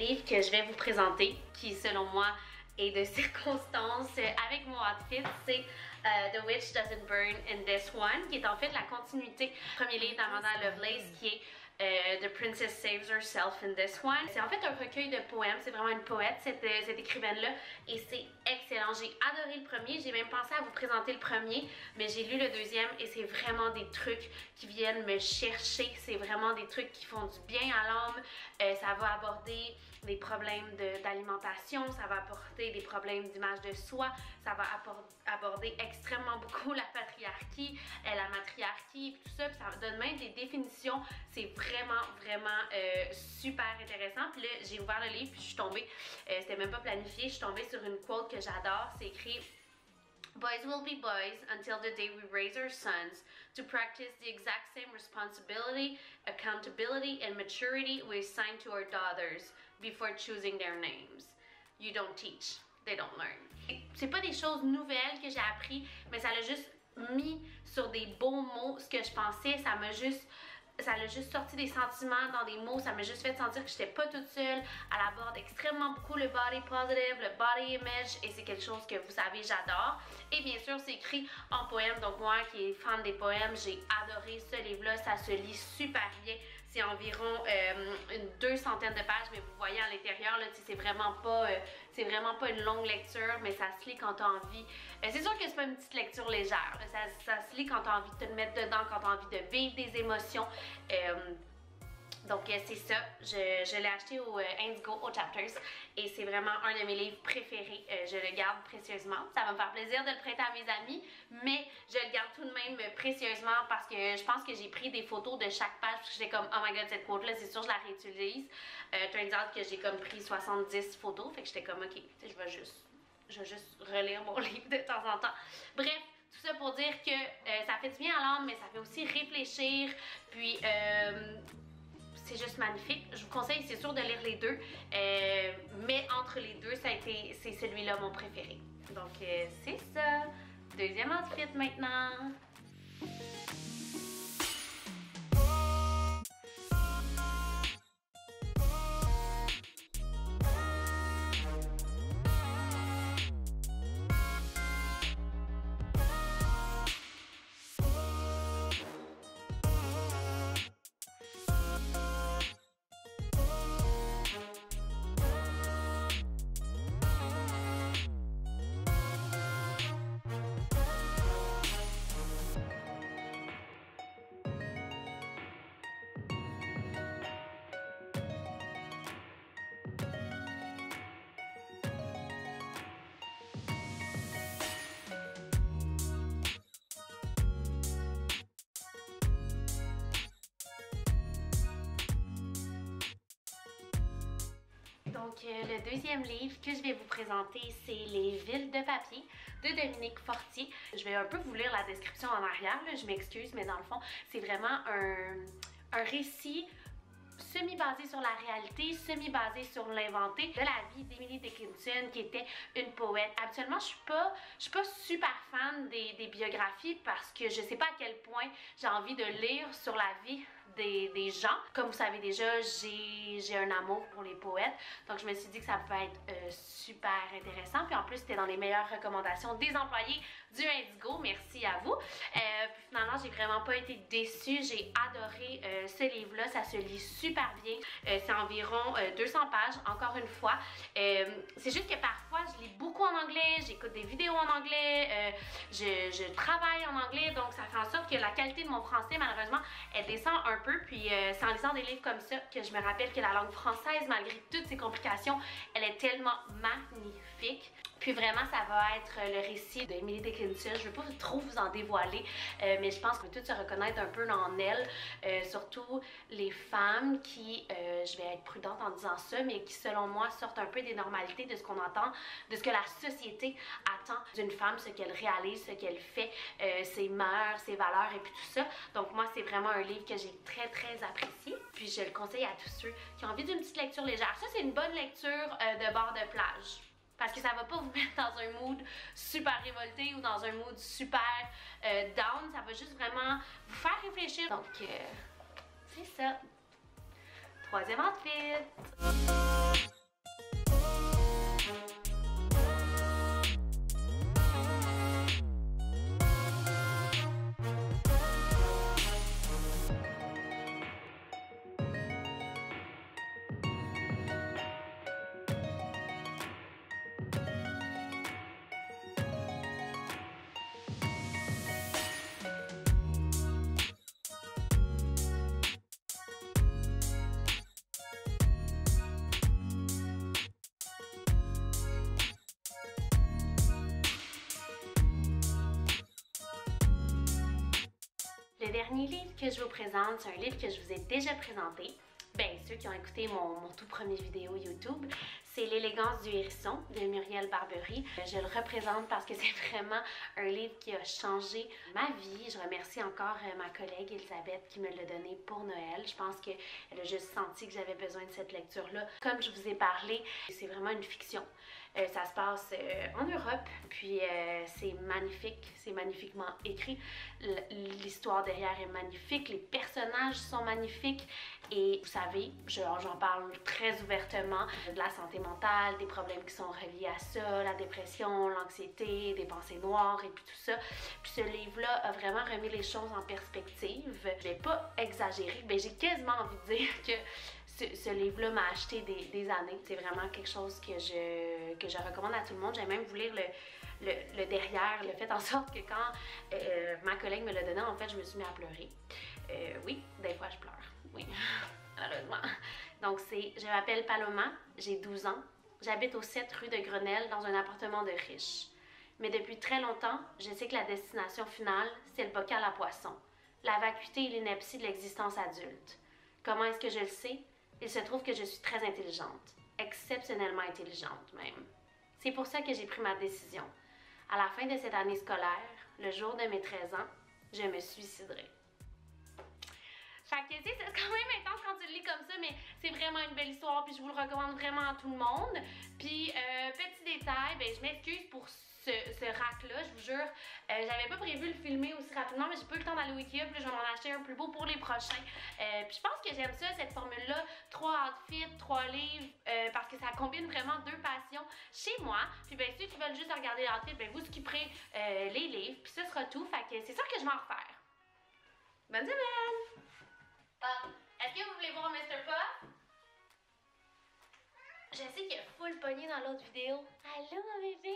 livre que je vais vous présenter, qui selon moi est de circonstance avec mon outfit, c'est The Witch Doesn't Burn in This One, qui est en fait la continuité du premier livre d'Amanda Lovelace, qui est The Princess Saves Herself in This One. C'est en fait un recueil de poèmes, c'est vraiment une poète cette écrivaine-là, et c'est excellent. J'ai adoré le premier, j'ai même pensé à vous présenter le premier, mais j'ai lu le deuxième et c'est vraiment des trucs qui viennent me chercher, c'est vraiment des trucs qui font du bien à l'âme. Ça va aborder des problèmes d'alimentation, ça va apporter des problèmes d'image de soi, ça va aborder extrêmement beaucoup la patriarchie, la matriarchie, tout ça, puis ça donne même des définitions. C'est vraiment super intéressant. Puis là, j'ai ouvert le livre puis je suis tombée, c'était même pas planifié, je suis tombée sur une quote que j'adore, c'est écrit: Boys will be boys until the day we raise our sons to practice the exact same responsibility, accountability, and maturity we assign to our daughters before choosing their names. You don't teach, they don't learn. C'est pas des choses nouvelles que j'ai appris, mais ça l'a juste mis sur des beaux mots ce que je pensais, ça a juste sorti des sentiments dans des mots, ça m'a juste fait sentir que j'étais pas toute seule. Elle aborde extrêmement beaucoup le body positive, le body image, et c'est quelque chose que vous savez j'adore. Et bien sûr c'est écrit en poème, donc moi qui est fan des poèmes, j'ai adoré ce livre-là, ça se lit super bien. C'est environ une 200 de pages, mais vous voyez à l'intérieur, c'est vraiment pas une longue lecture, mais ça se lit quand tu as envie. C'est sûr que c'est pas une petite lecture légère, ça se lit quand tu as envie de te mettre dedans, quand tu as envie de vivre des émotions. Donc c'est ça, je l'ai acheté au Indigo au Chapters et c'est vraiment un de mes livres préférés, je le garde précieusement. Ça va me faire plaisir de le prêter à mes amis, mais je le garde tout de même précieusement parce que je pense que j'ai pris des photos de chaque page parce que j'étais comme oh my god, cette quote là c'est sûr je la réutilise. Turns out que j'ai comme pris 70 photos, fait que j'étais comme ok, je vais juste relire mon livre de temps en temps. Bref, tout ça pour dire que ça fait du bien à l'âme, mais ça fait aussi réfléchir, puis c'est juste magnifique. Je vous conseille, c'est sûr, de lire les deux, mais entre les deux, c'est celui-là mon préféré. Donc c'est ça. Deuxième outfit maintenant. Donc le deuxième livre que je vais vous présenter, c'est Les Villes de papier de Dominique Fortier. Je vais un peu vous lire la description en arrière, là, je m'excuse, mais dans le fond, c'est vraiment un récit semi-basé sur la réalité, semi-basé sur l'inventé de la vie d'Emily Dickinson, qui était une poète. Habituellement, je suis pas super fan des biographies parce que je sais pas à quel point j'ai envie de lire sur la vie des gens. Comme vous savez déjà, j'ai un amour pour les poètes, donc je me suis dit que ça pouvait être super intéressant. Puis en plus, c'était dans les meilleures recommandations des employés du Indigo. Merci à vous. Puis finalement, j'ai vraiment pas été déçue. J'ai adoré ce livre-là. Ça se lit super bien. C'est environ 200 pages, encore une fois. C'est juste que parfois, je lis beaucoup en anglais, j'écoute des vidéos en anglais, je travaille en anglais, donc ça fait en sorte que la qualité de mon français, malheureusement, elle descend un peu. Puis c'est en lisant des livres comme ça que je me rappelle que la langue française, malgré toutes ses complications, elle est tellement magnifique. Puis vraiment, ça va être le récit d'Emily Dickinson. Je ne veux pas trop vous en dévoiler, mais je pense qu'on peut tous se reconnaître un peu en elle. Surtout les femmes qui, je vais être prudente en disant ça, mais qui selon moi sortent un peu des normalités de ce qu'on entend, de ce que la société attend d'une femme, ce qu'elle réalise, ce qu'elle fait, ses mœurs, ses valeurs et puis tout ça. Donc moi, c'est vraiment un livre que j'ai très apprécié. Puis je le conseille à tous ceux qui ont envie d'une petite lecture légère. Ça, c'est une bonne lecture de bord de plage. Parce que ça va pas vous mettre dans un mood super révolté ou dans un mood super down. Ça va juste vraiment vous faire réfléchir. Donc, c'est ça. Troisième outfit. dernier livre que je vous présente, c'est un livre que je vous ai déjà présenté. Ben, ceux qui ont écouté mon tout premier vidéo YouTube, c'est L'élégance du hérisson de Muriel Barbery. Je le représente parce que c'est vraiment un livre qui a changé ma vie. Je remercie encore ma collègue Elisabeth qui me l'a donné pour Noël. Je pense qu'elle a juste senti que j'avais besoin de cette lecture-là. Comme je vous ai parlé, c'est vraiment une fiction. Ça se passe en Europe, puis c'est magnifique, c'est magnifiquement écrit. L'histoire derrière est magnifique, les personnages sont magnifiques et vous savez, j'en parle très ouvertement de la santé mentale, des problèmes qui sont reliés à ça, la dépression, l'anxiété, des pensées noires et puis tout ça. Puis ce livre-là a vraiment remis les choses en perspective. Je vais pas exagérer, mais j'ai quasiment envie de dire que ce livre-là m'a acheté des années. C'est vraiment quelque chose que je recommande à tout le monde. J'ai même voulu lire le derrière, le fait en sorte que quand ma collègue me l'a donné, en fait, je me suis mis à pleurer. Oui, des fois, je pleure. Oui, malheureusement. Donc, je m'appelle Paloma, j'ai 12 ans. J'habite au 7 rue de Grenelle, dans un appartement de riche. Mais depuis très longtemps, je sais que la destination finale, c'est le bocal à poissons. La vacuité et l'ineptie de l'existence adulte. Comment est-ce que je le sais? Il se trouve que je suis très intelligente, exceptionnellement intelligente même. C'est pour ça que j'ai pris ma décision. À la fin de cette année scolaire, le jour de mes 13 ans, je me suiciderai. Fait que c'est quand même intense quand tu le lis comme ça, mais c'est vraiment une belle histoire, puis je vous le recommande vraiment à tout le monde. Puis, petit détail, ben je m'excuse pour ce rack-là, je vous jure. J'avais pas prévu le filmer aussi rapidement, mais j'ai pas eu le temps d'aller au Ikea, puis je vais m'en acheter un plus beau pour les prochains. Puis je pense que j'aime ça, cette formule-là, 3 outfits, 3 livres, parce que ça combine vraiment 2 passions chez moi. Puis ben ceux qui veulent juste regarder l'outfit, ben vous skipperez les livres, puis ce sera tout. Fait que c'est sûr que je vais en refaire. Bonne semaine! Est-ce que vous voulez voir Mr. Puff? Je sais qu'il y a full pogné dans l'autre vidéo. Allô, bébé!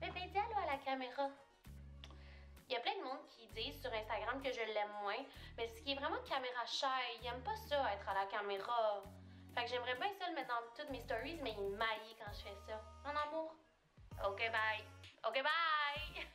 Bébé, dis allô à la caméra. Il y a plein de monde qui disent sur Instagram que je l'aime moins, mais ce qui est vraiment caméra shy, il aime pas ça, être à la caméra. Fait que j'aimerais bien ça le mettre dans toutes mes stories, mais il maillit quand je fais ça. Mon amour? Ok, bye! Ok, bye!